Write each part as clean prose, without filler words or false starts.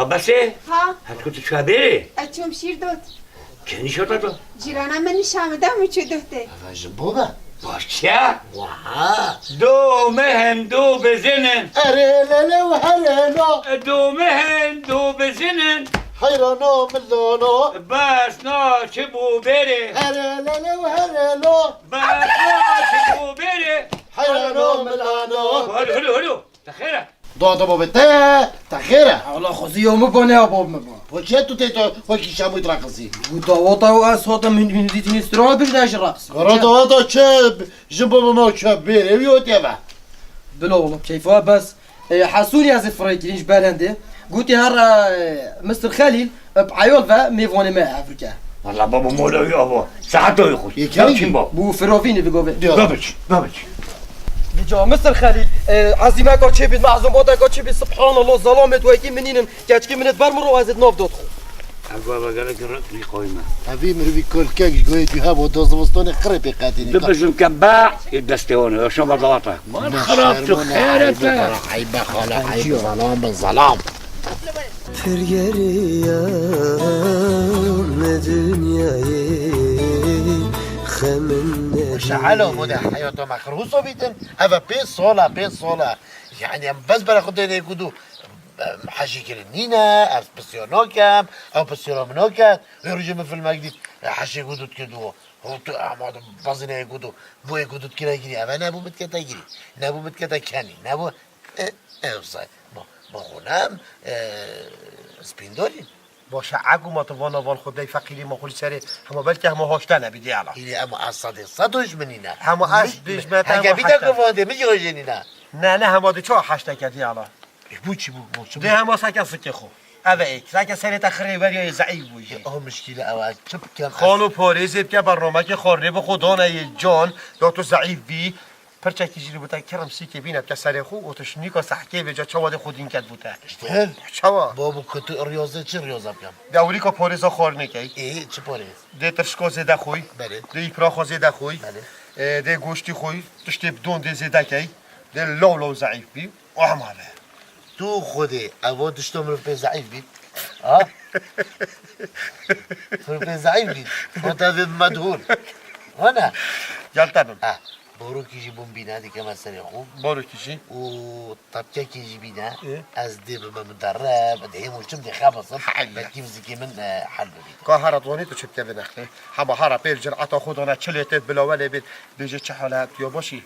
بسه؟ ها هات كنت شو بره؟ اچوم شیر دوت كني شو تطلع؟ جیرانم من شامدم و چه دوته جنبوبه باشا وها دو مهن دو بزنن اريلو هريلو دو مهن دو بزنن حيرانو ملونو بس ناشبو بره اريلو هريلو بس ناشبو بره حيرانو ملانو هلو هلو تخيرك دادا بابته تخيره حالا خوزی یوم بانه آباب مبا وكي تو تيتو وكي شامو يتراقصي وداواتا و اسواتا من دیتین استرا برداش رقص رادواتا چب جنبو ما چب بيري ويوتيبا بلا والله كيفها بس حسوني از فريكلينش بالنده قلت هر مستر خليل بعيول و ميفوني ما افريكا والله بابا مولوي ابو ساعته يخوش يكلم. بابا بو فروفيني بيقول بابتش بابتش بجا مستر خليل عزيمة كا تشي بيت معزومات كا تشي بيت سبحان الله ظلامت ويكي منين كاتشكي منت برمرو هزت نوف دوت اقوى بقالك الرقمي قويمة هذي مروي كل كاك قويت يهاب ودوز مستوني خربي قاتيني دبز مكبع يدستيونه شو بضغطه ما خربت خيرته عيبة خاله عيب ظلام من ظلام شعلوا مدى حياته مخروصة بيتن هذا بيت صولة يعني بس برا يقولوا حاجي كرنينا أو بسيونوكام أو بسيونوكات ويرجع في المجد حاجي يقولوا كدو هو أما بعضنا يقولوا بو يقولوا كنا يجري أما نابو متكتا يجري نابو متكتا كاني نابو صحيح ما خونم سپینداری باشه عگو ما تو وانا وال خدای فقیری ما خود سری همه بلکه همه هاشتن بیدی علا اینی اما از صدش منینه همه از دیش مت اگه بیدا گفته میگی هاجنینا نه همه دی چه هاشت کردی علا بو چی بو ده همه سکن سکه خو اوه ایک سکن سری تخری وری ضعیف بویی آه مشکل اول چپ کم خالو پاریزید که برنامه که خورده به خدا نه جان دو تو ضعیف بی پرچه کیجی بوده کرم سی که بیند که سر خو اوتش نیکا سحکه به جا چواد خود این کد بوده اشتهل چوا بابو کتو ریاضه چی ریاضه بکم دوری که پاریزا خور نکی ای چه پاریز ده ترشکا زده خوی بله ده ایپراخا زده خوی بله ده گوشتی خوی تشتی بدون ده زده کی ده لو ضعیف بی و همه تو خوده اول دشتم رو به ضعیف بید ها رو به ضعیف بید منتظر مدهور هنا جلتنم برو کیجی بوم بینه دیگه مسئله خوب بارو کیجی و طبقه کیجی بینه از دی به مدرب ده مشتم دی خبصم بلکه مزیکی من حل بید که هر دوانی تو چپ که نخله همه هر پیر جرعتا خودانه چلیتت بلاوله بید بیجه چه حالت یا باشی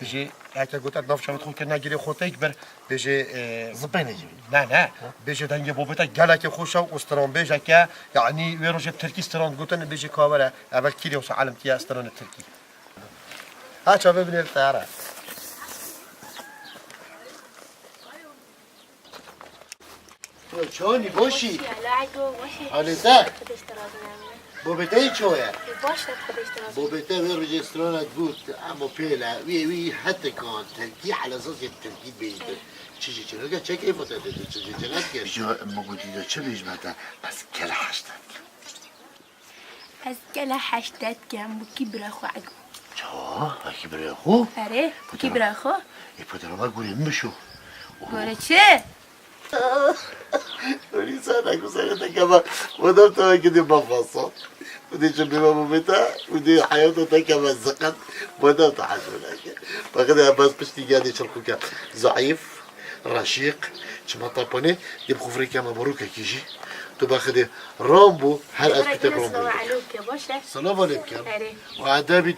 بیجه اگه گوتت ناف شمت خود که نگیری خودت یک بر بیجه زبانه جوی نه بیجه دنگ بابتا گله خوشه و استران بیجه که یعنی ویروش ترکی استران گوتن بیجه کاوره اول کیلی وسع عالم تیا استران ترکی ها چه ببینید تیاره چونی باشی باشی حالته بابته چوه باشه خودش بابته وی رجسترانت بود اما پیله وی حتی کان ترکی على اساس ترکی بیده چیزی چرا چه کیفت داده چیزی چقدر کرد جو موجوده چه بیجمته بس کل حشتت از گل حشتت کم بو کی برخو عگو چه کی برای خو اره کی برخو ای پدرما گوریم بشو گوره چه ولی ساعت سنة كمان ودرت كده بفصل ودي شبيبة بمتى ودي حياته كمان زقت ودرت حسولك فكده بس بشتي قاعد يشركوك ضعيف رشيق شما طابوني يبقوا فريكا مبروك كيجي تباخذ رامبو هل أثبت رامبو سلام عليكم وعدابي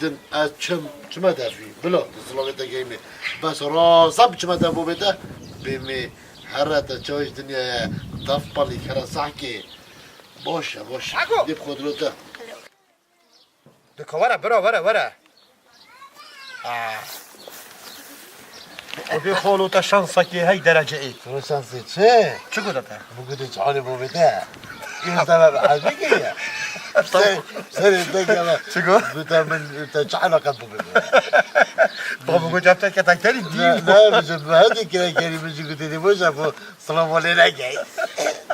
شما دافي بلا سلام عليكم بس راسب شما دافو بيتا بمي هرتا چاوش دنیا دف پالی کرا سحکی باشه دیب خود رو تا دکا وره و دی خالو تا شانسا که هی درجه ای تو شانسی چه؟ چه گوده تا؟ بگوده چهانی بوده این سبب حاجه که سری دکه چه گو؟ بوده من تا چه علاقه بگوده بابا بگو جبتا که تکتری دی نه بجد مهدی که کری بجی گوده دی باشه فو سلام علی نگی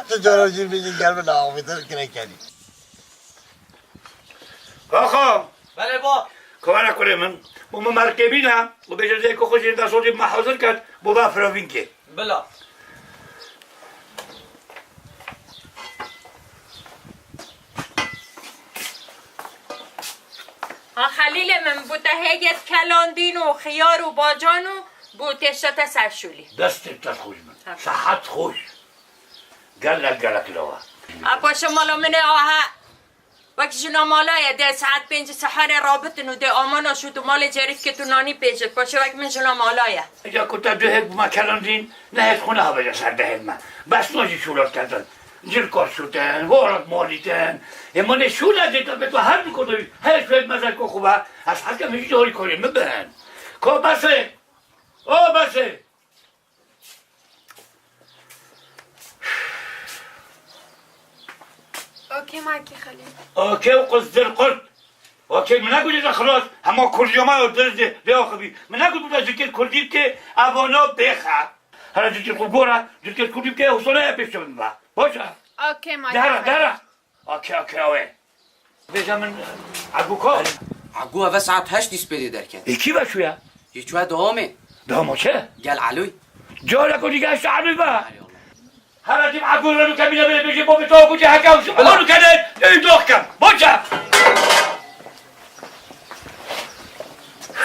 تو جارا جیر بجی گرم نامیتر که نکری آخا بله با کمک کنه من بوم مرکبینم و به جزای که خوش این دستوری محاضر کرد بوم افراوین که بلا خلیل من بوده هیت کلاندین و خیار و باجان و بوده شتا سرشولی دستت خوش من صحت خوش گلک لوا باشه مالا من آها وقتی جنا مالای ده ساعت 5 سحر رابطن و ده آمانا شد و مال جریف که تو نانی پیجت باشه وقتی من جنا مالایه اجا كنت دهك بما كلاندين نهت خونها بجا سر دهلما بس ناجي شولات كتن جلكار شوتن وارد ماليتن اما نه شولا دیتا به تو هر میکنه هر شوید مزد که خوبه از حکم هیچ داری کنیم مبن که بسه بسه اوکی ماکی خلیل اوکی و قصدر قلت اوکی من نگوید اذا خلاص اما کردی ما درجه ده خبی من نگوید بودا جکر کردی که ابانا بخه هر جکر گورا جکر کردی که حوصله پیش با باشه اوکی ماکی داره اوکی اوه بجا من عگو کار عقوها بس ساعة 8 نسبة دركن کی بشویا يجوا دوامي دامو چه قال علوي جالكو دیگه اشت عمل با هر دیم عگو رو کبیله بله بجی با بتاو کجا حکاو شو رو کنه ای دوخ کم باشه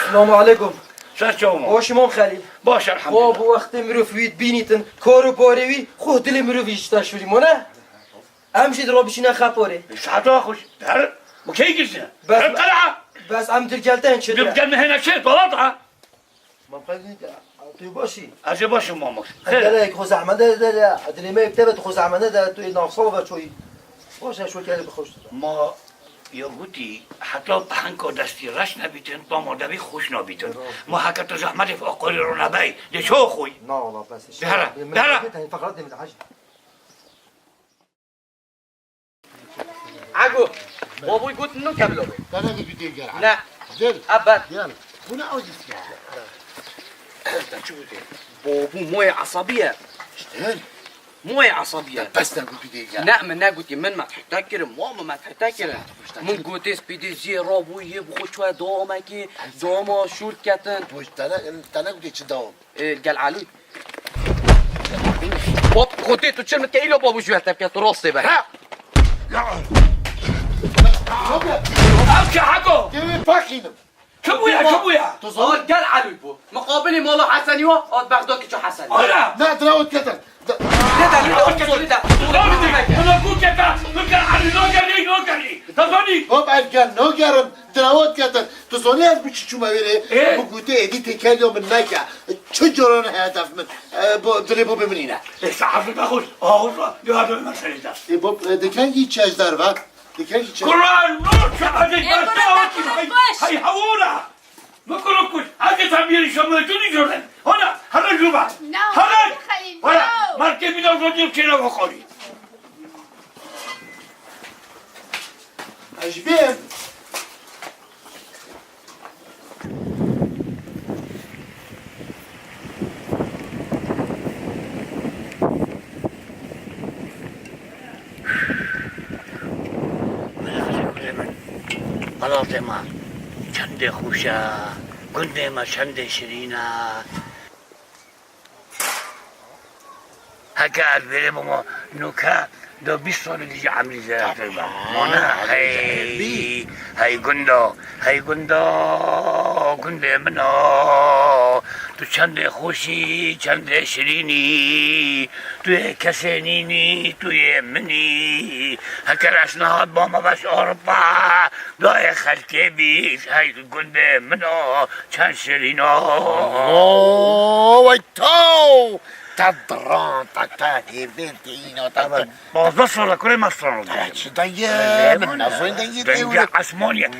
السلام عليكم سر چومو واش مام خليل باشه الحمدلله بابا وقت مروف ويد بينيتن كارو باريوي خو دل مروف يشتاشوري مونه امشي درو بشينا خباري ساعتا خوش در وكي قلت بس- القلعة بس عم ترجلتين شد بيبقى هنا شيء بوضعها ما بقيت تو باشی أجي باش مامك دلك خوز احمد ده ادري ما يكتبت خوز احمد ده تو ناقصه شوي باشه شو كده بخوش ما يقولي حتى بحنكو دستي رش نبيتن طامو دبي خوش نبيتن ما حكت زحمتي في أقولي رونباي دي شو خوي لا والله بس دهرة. فقرات من الحاجه عقو بابوي قلت انه كبلوا انا اللي بدي اقرا لا دل ابد يلا هنا عاوز يسمع بابو مويه عصبيه اشتغل مويه عصبيه بس انا بدي اقرا لا من قلت من ما تحتكر ماما ما تحتكر من قلت سبيدي زي رابو يبغوا شويه دوامك دوما شو الكتن وش انا بدي تداوم قال علوي باب قلت تو شنو كيلو بابو شو هتبكي راسي بقى أبكي حكو كيف فاكينم شو بويا قال علوي بو مقابلي مالا حسن يوا بغداد شو حسن أنا لا تراوت كتر أنا أقول كذا بقى على نوكري تظني هم الكل نوكرم تراوت كتر تصوني از بچی چوما إيه؟ بره بگوته ادی تکلیو من نکه چه جران هدف من دلیبو بمنینه صحفي بخوش يا هذا المسألة ده باب دکنگی چه در وقت دکنگی چه قرآن نور شهادة إيه بس هاي حورة ما كلكوش هذا تعبير شمالتوني جورن هنا هلا جوبا No, هلا خليل، ولا no. ماركي بينا وزودي بكينا وقولي عجبين خلاص ما چند خوشا گنده ما چند شرینا هکا البره ما نوکا دو 20 سال دیگه عملی زیاد مانا هی گنده منو تو چند خوشی چند شیرینی توی کسینینی توی منی هکر اسناد با ما بس اروپا دای خلکه بیش هی گنده منو چند شیرینا وای تو تدران تاهی بنتینو تدران باز بس ولا كل ما صار چه دنیا من نظرین دنیا اسمانية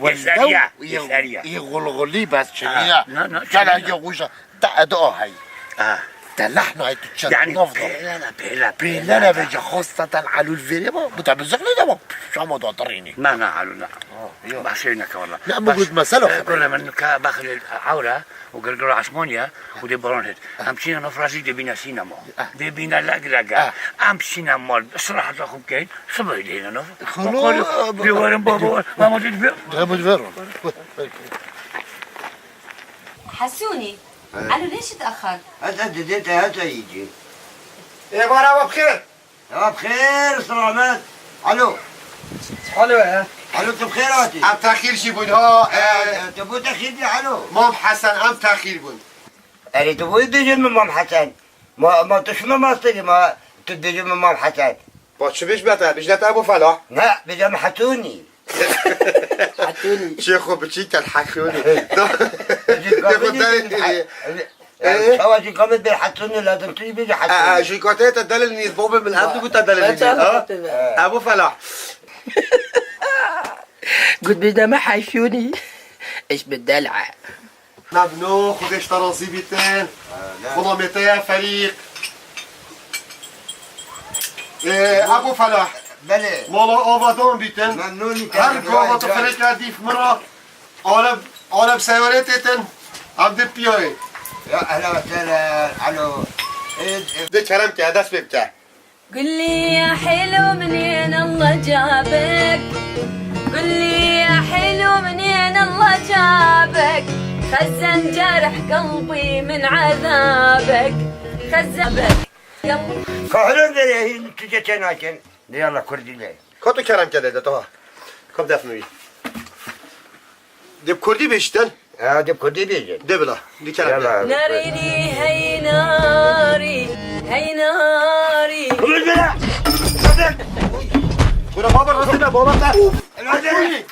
يسارية يغلغلي بس شنيا لا كان يغوشا تأدو هاي تلحنا هاي تشد يعني نفضل بيلا بيلانا بيجي خاصة على الفيريما بتعبزق لي دابا شو ما ضاطريني ما نعلو لا بحشينك والله لا موجود مسألة كل من باخذ العورة وقرقروا عسمونيا ودي برونت امشينا نفرازي دي بينا سينما دي بينا لقلقة امشينا مال صراحة اخو كاين صبر لينا نفر خلو بيورن بابا ما موجود بير دابا فيرون حسوني قالوا ليش تأخر؟ هات يجي يا مرحبا بخير يا بخير سلامات الو حلوة علو تو بخيراتي ام تاخیر شي بود ها تبو تخيل دي علو مام حسن ام تاخیر بود أري تبو يدجن من مام حسن ما تشنو ماستري ما تدجن من مام حسن با چه بیش بته بیش نتا ابو فلاح لا بجم حتوني شيخو بچی کل حکونی شواجي قامت بالحتوني لازم تيجي بيجي حتوني جيكوتي تدلل نيز بوبي من الهبد بو تدلل ابو فلاح قلت بيجنا ما حشوني ايش بالدلعه نبنو خودش ترازی بیتن خلامته فريق ابو فلاح بله مالا آبادان بیتن ممنونی هر گاوات فرق دیف مرا عالم سیاره تیتن عبد پیای يا اهلا وسهلا علو ده کرم که دست ببکه قل لي يا حلو منين الله جابك قل لي يا حلو منين الله جابك خزن جرح قلبي من عذابك خزبك قلبي كحلون ده تجي تناكن يلا كردي لي کاتو کرم که ده تا کم دفنوی ده کردی بیشتن هذا كردي بيجي ده بلا دی کرم ده ناري هي ناري هي ناري برا بابا راسنا بابا ده الوزير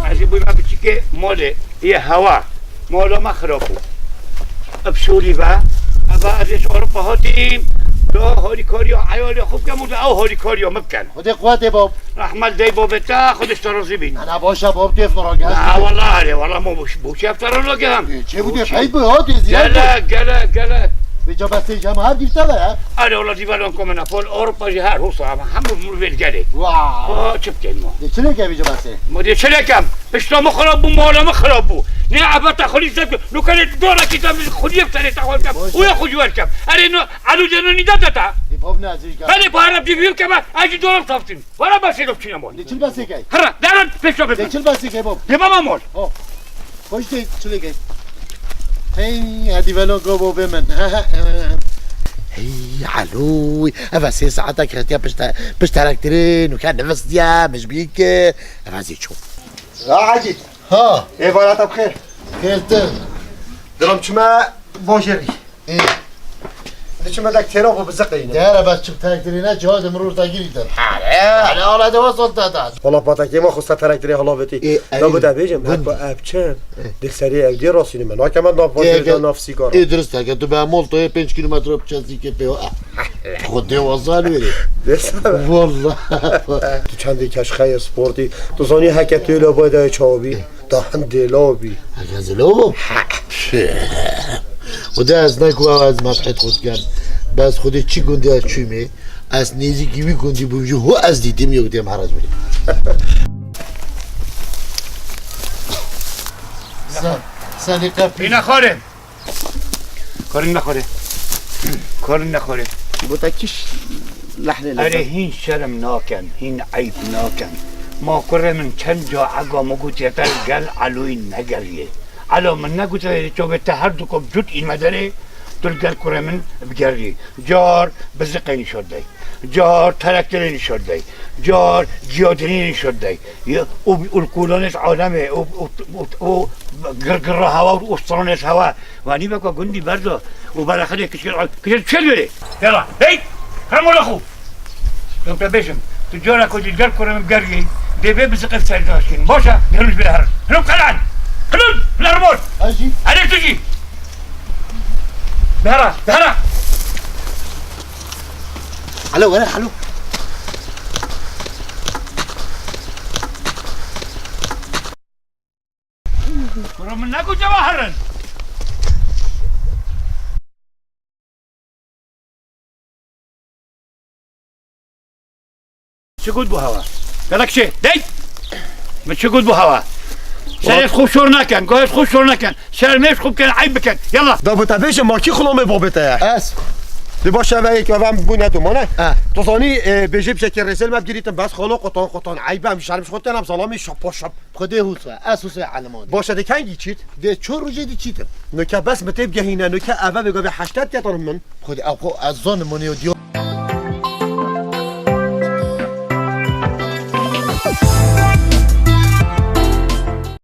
عجيب ما بتشكي مولي هي هوا مولا ما خربوا ابشوري با ابا ازيش اوروبا هاتيم لا هاري كاريو عيالي خوب كمود او هاري كاريو مكان خودی قوته باب رحمل دي بابتا خودش ترازي بين انا باشا باب تیف مرا لا والله علي والله مو بوشي افتران لقهم چه بوده خیلی به هاتی زیاد قلا بجا بسته جمع هم دیفته به انا والله دي بالون كومنا فول اوروبا جهار هو صعب هم مروفيل قالي واو شفتين ما ده چه که بجا بسته ما دي شلكم اشتا مخرب مالا مخرب نه عبتا خلي زك لو كانت دورة كتاب خلي يفتري تاخذ كم ويا خجوال كم ارينو علو جنوني داتا دی باب نه ازی که هني بارب دي بيو كم اجي دورة صفتين ولا بس يلو كنا مول ده چل بسته که هرا دارن فيشو ده بس چل بسته که باب دي ماما مول خوش دی چلی که هی هدی ولو گو باب من هي علوي افاسي ساعتك هتيا بشتركترين وكان نفس ديا مش بيك افاسي شوف يا عجيب ها ايه فالات بخير خير تر درم چما واجري ايه ليش ما داك تيرو بزقين دارا بس شفتركترينه جهاد مرور تاجيري تر على على ده وصلت هذا والله باتاكي ما خصها تراكتري هلابتي لابد ابيجم هبا ابچن دل سريع اگدي راسيني من ها كمان ناف واجري ناف سيجار ايه درست اگه تو به مول تو 5 کیلومتر بچازی که به خود دوازال بری والله تو چندی کش خیر سپورتی تو زانی حکتی لابد چابی دهن دلابی اگه زلو و ده از نکو از مطحت خود کرد بس خودی چی گنده از چویمه از نیزی گیوی گندی بویجو هو از دیدیم یک دیم حراج بری سلیقه اینا خورم کارن نخوره بوتا کش لحنه اره هین شرم ناکن هین عیب ناکن ما کره من چند جا عگا مگوتی تر گل علوی نگریه علو من نگوتی تو به تهردو کم جد این مداره دل گل کره من بگری جار بزقینی شده جار ترکترینی شده جار جیادرینی شده الکولانش عالمه و گرگر هوا و استرانش هوا و انی بکا گندی بردا و بالاخره کشیر چل بره یلا هی همون خوب لو تبيشم تجارة كل الجر كره من جري دبي بزقف سيداشين باشا هرمش بالهرم هرم كلان هرم بالهرمون اجي عليك تجي بهرا حلو ولا حلو كره من ناكو جواهرن شقود بو هوا قالك شي دي ما شقود بو هوا سريت خوب شور نكن قاعد خوب شور نكن شر مش خوب كان عيب كان يلا دا بتا بيجم ما كي خلومي بابتا اس دی باشه و یک و بونه تو مانه تو ثانی بجی بشکل رسل ما بگیریتم بس خاله قطان عیبه هم شرمش خودتم سلامی شپ خدای هوسا اساس علمان باشه دی کنگی چیت ده چور روزی دی چیتم نکه بس متب گهینه نکه اول بگه 80 تاتون من خدای از زان منی و دیو